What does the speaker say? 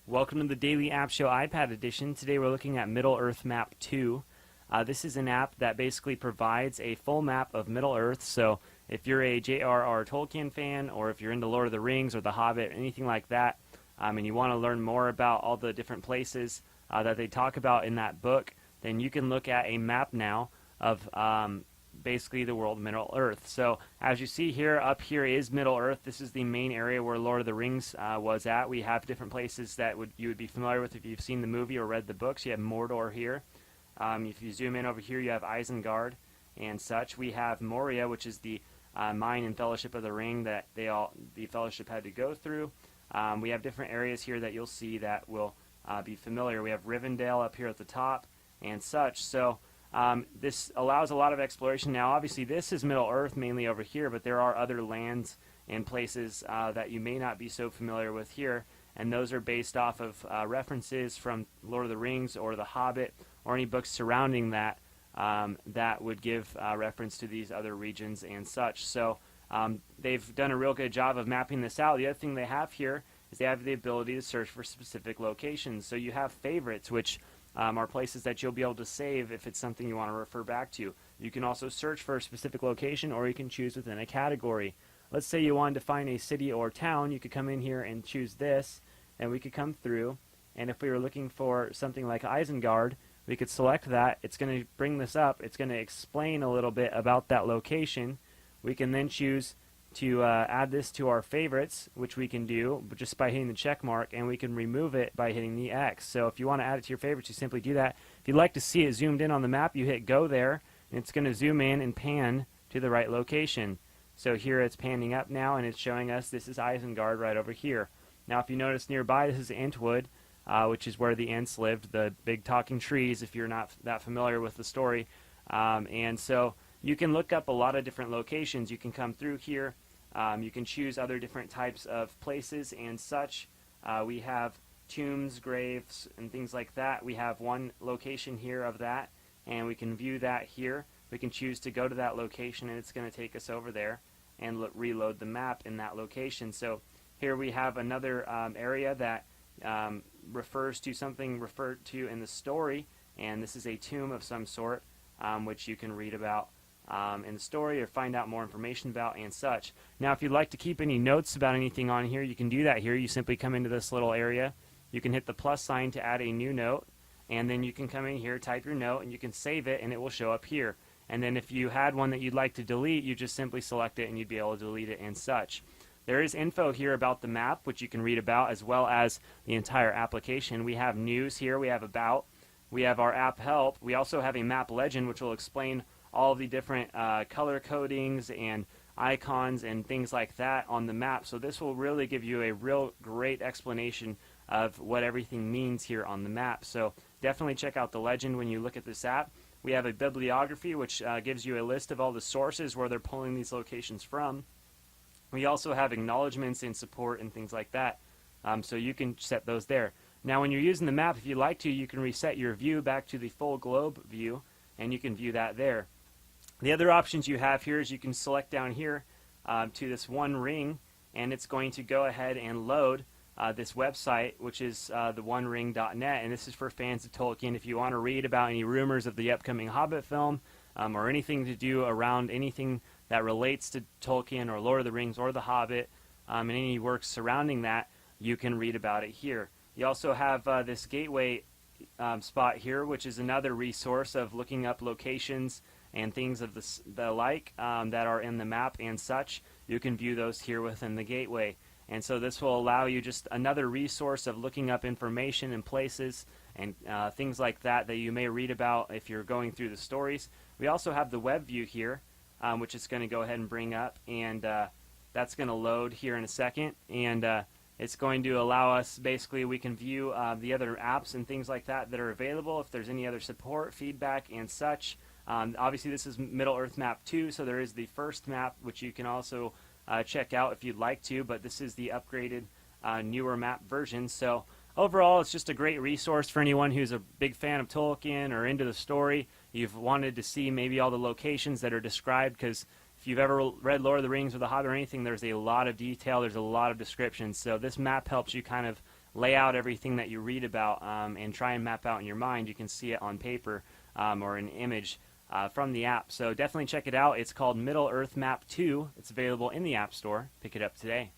Welcome to the Daily App Show iPad edition. Today we're looking at Middle-earth Map 2. This is an app that basically provides a full map of Middle-earth. So if you're a J.R.R. Tolkien fan, or if you're into Lord of the Rings or The Hobbit, anything like that, and you want to learn more about all the different places that they talk about in that book, then you can look at a map now of basically the world Middle-earth. So as you see here, up here is Middle-earth. This is the main area where Lord of the Rings was at. We have different places that you would be familiar with if you've seen the movie or read the books. You have Mordor here. If you zoom in over here, you have Isengard and such. We have Moria, which is the mine and Fellowship of the Ring that the Fellowship had to go through. We have different areas here that you'll see that will be familiar. We have Rivendell up here at the top and such. So this allows a lot of exploration. Now, obviously, this is Middle-earth mainly over here, but there are other lands and places that you may not be so familiar with here, and those are based off of references from Lord of the Rings or The Hobbit or any books surrounding that that would give reference to these other regions and such. So they've done a real good job of mapping this out. The other thing they have here is they have the ability to search for specific locations. So you have favorites, which are places that you'll be able to save if it's something you want to refer back to. You can also search for a specific location, or you can choose within a category. Let's say you wanted to find a city or town. You could come in here and choose this, and we could come through, and if we were looking for something like Isengard, we could select that. It's going to bring this up. It's going to explain a little bit about that location. We can then choose to add this to our favorites, which we can do just by hitting the check mark, and we can remove it by hitting the X. So if you want to add it to your favorites, you simply do that. If you'd like to see it zoomed in on the map, you hit go there, and it's going to zoom in and pan to the right location. So here it's panning up now, and it's showing us this is Isengard right over here. Now if you notice nearby, this is Entwood, which is where the Ents lived, the big talking trees, if you're not that familiar with the story. And so you can look up a lot of different locations. You can come through here. You can choose other different types of places and such. We have tombs, graves, and things like that. We have one location here of that, and we can view that here. We can choose to go to that location, and it's going to take us over there and reload the map in that location. So here we have another area that refers to something referred to in the story, and this is a tomb of some sort, which you can read about in the story or find out more information about and such. Now if you'd like to keep any notes about anything on here, you can do that here. You simply come into this little area, you can hit the plus sign to add a new note, and then you can come in here, type your note, and you can save it, and it will show up here. And then if you had one that you'd like to delete, you just simply select it and you'd be able to delete it and such. There is info here about the map, which you can read about, as well as the entire application. We have news here, we have about, we have our app help, we also have a map legend, which will explain all the different color codings and icons and things like that on the map. So this will really give you a real great explanation of what everything means here on the map. So definitely check out the legend when you look at this app. We have a bibliography, which gives you a list of all the sources where they're pulling these locations from. We also have acknowledgments and support and things like that. So you can set those there. Now when you're using the map, if you like to, you can reset your view back to the full globe view, and you can view that there. The other options you have here is you can select down here to this one ring, and it's going to go ahead and load this website, which is theonering.net, and this is for fans of Tolkien. If you want to read about any rumors of the upcoming Hobbit film or anything to do around anything that relates to Tolkien or Lord of the Rings or The Hobbit and any works surrounding that, you can read about it here. You also have this gateway spot here, which is another resource of looking up locations and things of the like that are in the map and such. You can view those here within the gateway. And so this will allow you just another resource of looking up information and places and things like that that you may read about if you're going through the stories. We also have the web view here, which is going to go ahead and bring up, and that's going to load here in a second. And it's going to allow us, basically, we can view the other apps and things like that that are available, if there's any other support, feedback, and such. Obviously, this is Middle-earth Map 2, so there is the first map, which you can also check out if you'd like to, but this is the upgraded, newer map version. So overall, it's just a great resource for anyone who's a big fan of Tolkien or into the story. You've wanted to see maybe all the locations that are described, because if you've ever read Lord of the Rings or The Hobbit or anything, there's a lot of detail, there's a lot of descriptions. So this map helps you kind of lay out everything that you read about and try and map out in your mind, you can see it on paper or an image from the app. So definitely check it out. It's called Middle Earth Map 2. It's available in the App Store. Pick it up today.